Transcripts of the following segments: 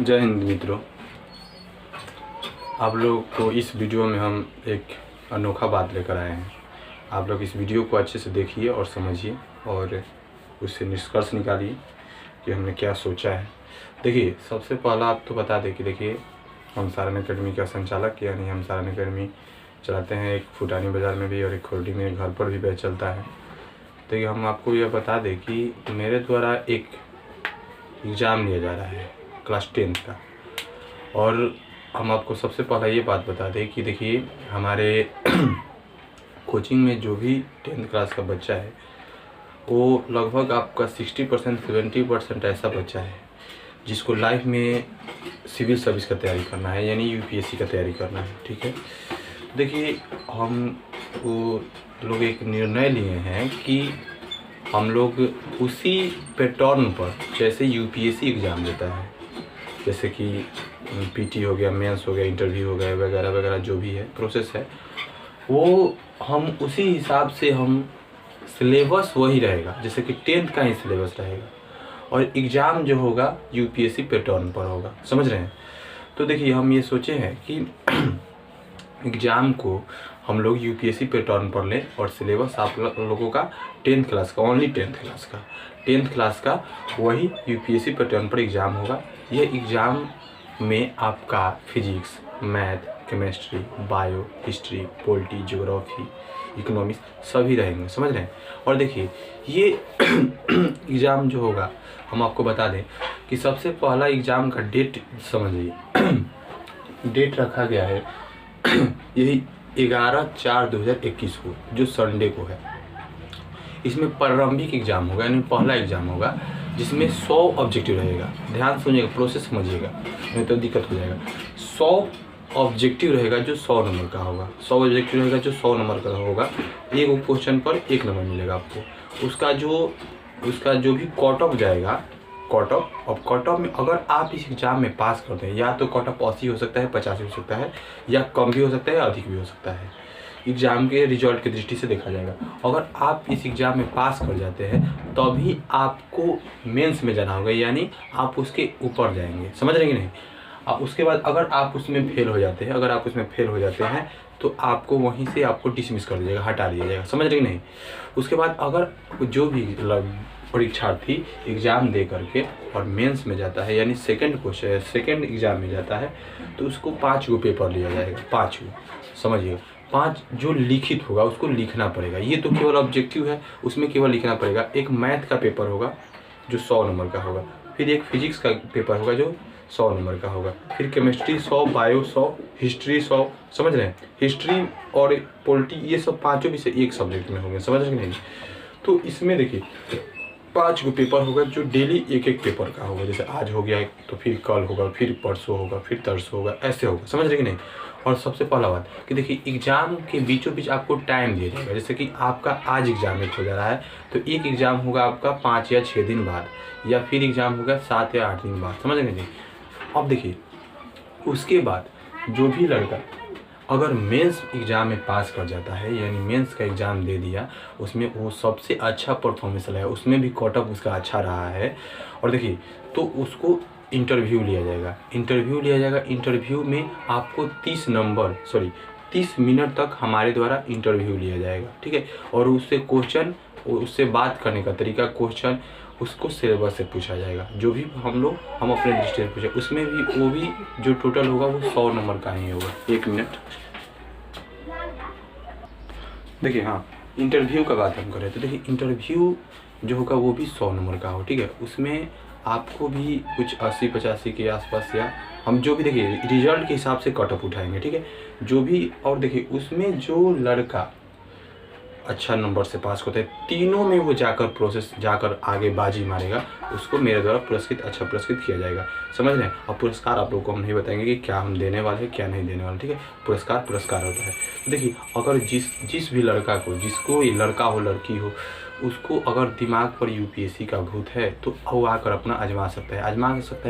जय हिंद मित्रों। आप लोग को इस वीडियो में हम एक अनोखा बात लेकर आए हैं। आप लोग इस वीडियो को अच्छे से देखिए और समझिए और उससे निष्कर्ष निकालिए कि हमने क्या सोचा है। देखिए, सबसे पहला आप तो बता दें कि देखिए, हम सारण अकेडमी का संचालक यानी हम सारण अकेडमी चलाते हैं। एक फुटानी बाज़ार में भी और एक खुर्डी में, घर पर भी बैच चलता है। देखिए, हम आपको यह बता दें कि मेरे द्वारा एक एग्ज़ाम लिया जा रहा है क्लास 10 का। और हम आपको सबसे पहला ये बात बता दें कि देखिए, हमारे कोचिंग में जो भी 10th क्लास का बच्चा है वो लगभग आपका 60% 70% ऐसा बच्चा है जिसको लाइफ में सिविल सर्विस का तैयारी करना है, यानी यूपीएससी का तैयारी करना है। ठीक है, देखिए, हम वो लोग एक निर्णय लिए हैं कि हम लोग उसी पैटर्न पर, जैसे यूपीएससी एग्ज़ाम देता है, जैसे कि पीटी हो गया, मेंस हो गया, इंटरव्यू हो गया, वगैरह वगैरह जो भी है प्रोसेस है, वो हम उसी हिसाब से हम सिलेबस वही रहेगा, जैसे कि 10th का ही सिलेबस रहेगा और एग्ज़ाम जो होगा यूपीएससी पैटर्न पर होगा। समझ रहे हैं? तो देखिए, हम ये सोचे हैं कि एग्ज़ाम को हम लोग यूपीएससी पैटर्न पर लें और सिलेबस आप लोगों का 10th क्लास का, ओनली 10th क्लास का वही यूपीएससी पैटर्न पर एग्ज़ाम होगा। ये एग्ज़ाम में आपका physics, math, chemistry, bio, history, polity, geography, economics सभी रहेंगे। समझ रहे हैं? और देखिए, ये एग्ज़ाम जो होगा, हम आपको बता दें कि सबसे पहला एग्ज़ाम का डेट समझिए। डेट रखा गया है यही 11/4/2021 को, जो संडे को है। इसमें प्रारंभिक एग्ज़ाम होगा, यानी पहला एग्ज़ाम होगा जिसमें 100 ऑब्जेक्टिव रहेगा। ध्यान सुनिएगा, प्रोसेस समझिएगा, नहीं तो दिक्कत हो जाएगा। 100 ऑब्जेक्टिव रहेगा जो 100 नंबर का होगा। 100 ऑब्जेक्टिव रहेगा जो 100 नंबर का होगा। एक क्वेश्चन पर 1 नंबर मिलेगा आपको। उसका जो भी कट ऑफ जाएगा, कट ऑफ में अगर आप इस एग्ज़ाम में पास करते हैं, या तो कट ऑफ 80 हो सकता है, 85 हो सकता है, या कम भी हो सकता है, अधिक भी हो सकता है। एग्ज़ाम के रिजल्ट की दृष्टि से देखा जाएगा। अगर आप इस एग्ज़ाम में पास कर जाते हैं तभी आपको मेंस में जाना होगा, यानी आप उसके ऊपर जाएंगे। समझ रहे हैं कि नहीं? उसके बाद अगर आप उसमें फेल हो जाते हैं, तो आपको वहीं से आपको डिसमिस कर दिया जाएगा, हटा दिया जाएगा। समझ रहे कि नहीं? उसके बाद अगर जो भी परीक्षार्थी एग्ज़ाम दे करके और मेंस में जाता है, यानी सेकंड एग्ज़ाम में जाता है, तो उसको 5 गो पेपर लिया जाएगा। 5 गो, समझिएगा, 5 जो लिखित होगा उसको लिखना पड़ेगा। ये तो केवल ऑब्जेक्टिव है, उसमें केवल लिखना पड़ेगा। एक मैथ का पेपर होगा जो 100 नंबर का होगा, फिर एक फिजिक्स का पेपर होगा जो 100 नंबर का होगा, फिर केमिस्ट्री 100, बायो 100, हिस्ट्री 100। समझ रहे हैं? हिस्ट्री और पॉलिटी ये सब पाँचों भी से एक सब्जेक्ट में होंगे। समझ रहे हैं कि नहीं? तो इसमें देखिए, 5 गो पेपर होगा जो डेली एक पेपर का होगा। जैसे आज हो गया तो फिर कल होगा, फिर परसों होगा, फिर तरसों होगा, ऐसे होगा। समझ रहे कि नहीं? और सबसे पहला बात कि देखिए, एग्ज़ाम के बीचों बीच आपको टाइम दिया जाएगा। जैसे कि आपका आज एग्ज़ाम हो जा रहा है, तो एक एग्ज़ाम होगा आपका 5 या 6 दिन बाद, या फिर एग्ज़ाम होगा 7 या 8 दिन बाद। समझ रहे नहीं? अब देखिए, उसके बाद जो भी लड़का अगर मेंस एग्ज़ाम में पास कर जाता है, यानी मेंस का एग्ज़ाम दे दिया, उसमें वो सबसे अच्छा परफॉर्मेंस रहा है, उसमें भी कट ऑफ उसका अच्छा रहा है, और देखिए, तो उसको इंटरव्यू लिया जाएगा। इंटरव्यू में आपको 30 मिनट तक हमारे द्वारा इंटरव्यू लिया जाएगा। ठीक है? और उससे बात करने का तरीका, क्वेश्चन उसको सिलेबस से पूछा जाएगा। जो भी हम अपने दृष्टि से पूछे, उसमें भी वो भी जो टोटल होगा वो 100 नंबर का ही होगा। 1 मिनट देखिए। हाँ, इंटरव्यू का बात हम करें तो देखिए, इंटरव्यू जो होगा वो भी 100 नंबर का हो। ठीक है? उसमें आपको भी कुछ 80-85 के आसपास, या हम जो भी देखिए रिजल्ट के हिसाब से कट ऑफ उठाएंगे। ठीक है? जो भी, और देखिए, उसमें जो लड़का अच्छा नंबर से पास होता है, तीनों में वो जाकर आगे बाजी मारेगा, उसको मेरे द्वारा पुरस्कृत किया जाएगा। समझ रहे हैं? अब पुरस्कार आप लोगों को हम नहीं बताएंगे कि क्या हम देने वाले हैं, क्या नहीं देने वाले। ठीक है? पुरस्कार होता है। तो देखिए, अगर जिस भी लड़का को, जिसको ये लड़का हो लड़की हो, उसको अगर दिमाग पर यूपीएससी का भूत है तो वो आकर अपना आजमा सकता है,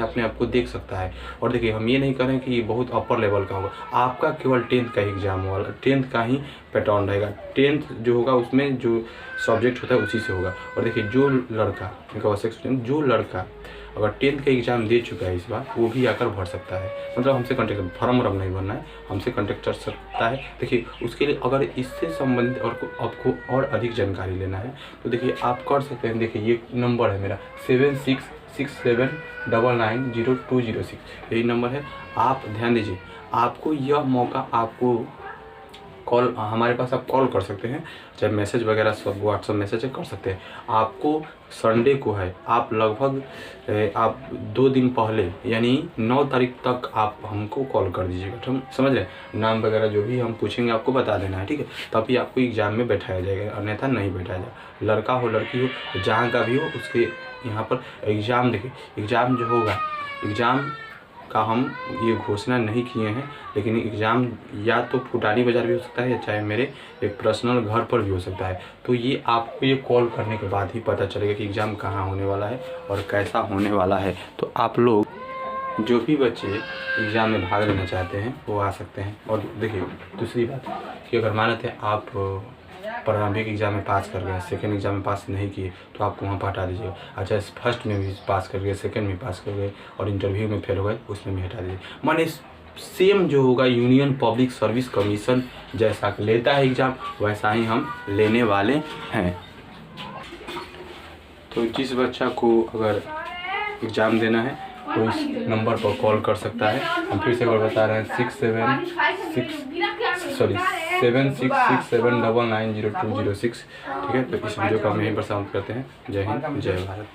अपने आप को देख सकता है। और देखिए, हम ये नहीं कर रहे हैं कि ये बहुत अपर लेवल का होगा। आपका केवल 10th का ही एग्ज़ाम होगा, 10th का ही पैटर्न रहेगा। 10th जो होगा उसमें जो सब्जेक्ट होता है उसी से होगा। और देखिए, जो लड़का अगर 10th का एग्ज़ाम दे चुका है इस बार, वो भी आकर भर सकता है। मतलब हमसे कॉन्टेक्ट, फॉर्म वॉर्म नहीं भरना है, हमसे कॉन्टेक्ट कर सकता है। देखिए उसके लिए अगर इससे संबंधित और आपको और अधिक जानकारी लेना है तो देखिए आप कर सकते हैं। देखिए ये नंबर है मेरा 7667990206, यही नंबर है। आप ध्यान दीजिए, आपको यह मौका, आपको कॉल, हमारे पास आप कॉल कर सकते हैं, चाहे मैसेज वगैरह सब व्हाट्सअप मैसेज कर सकते हैं। आपको संडे को है, आप लगभग आप 2 दिन पहले यानी 9 तारीख तक आप हमको कॉल कर दीजिएगा। हम समझ रहे हैं, नाम वगैरह जो भी हम पूछेंगे आपको बता देना है, ठीक है। तभी आपको एग्ज़ाम में बैठाया जाएगा, अन्यथा नहीं बैठाया जाएगा। लड़का हो लड़की हो, जहाँ का भी हो, उसके यहाँ पर एग्ज़ाम, देखिए एग्ज़ाम जो होगा, एग्ज़ाम का हम ये घोषणा नहीं किए हैं, लेकिन एग्ज़ाम या तो फुटानी बाज़ार भी हो सकता है या चाहे मेरे एक पर्सनल घर पर भी हो सकता है। तो ये आपको ये कॉल करने के बाद ही पता चलेगा कि एग्ज़ाम कहाँ होने वाला है और कैसा होने वाला है। तो आप लोग, जो भी बच्चे एग्ज़ाम में भाग लेना चाहते हैं वो आ सकते हैं। और देखिए दूसरी बात कि अगर मानते हैं आप प्रारंभिक एग्ज़ाम में पास कर गए, सेकेंड एग्ज़ाम में पास नहीं किए, तो आपको वहाँ पर हटा दीजिएगा। अच्छा, फर्स्ट में भी पास कर गए, सेकेंड में पास कर गए और इंटरव्यू में फेल हो गए, उसमें भी हटा दीजिए। माने सेम जो होगा यूनियन पब्लिक सर्विस कमीशन जैसा लेता है एग्ज़ाम, वैसा ही हम लेने वाले हैं। तो जिस बच्चा को अगर एग्ज़ाम देना है वो इस नंबर पर कॉल कर सकता है। हम फिर से एक बार बता रहे हैं 7667990206, ठीक है। तो इस वीडियो को हम यहीं पर समाप्त करते हैं। जय हिंद, जय भारत।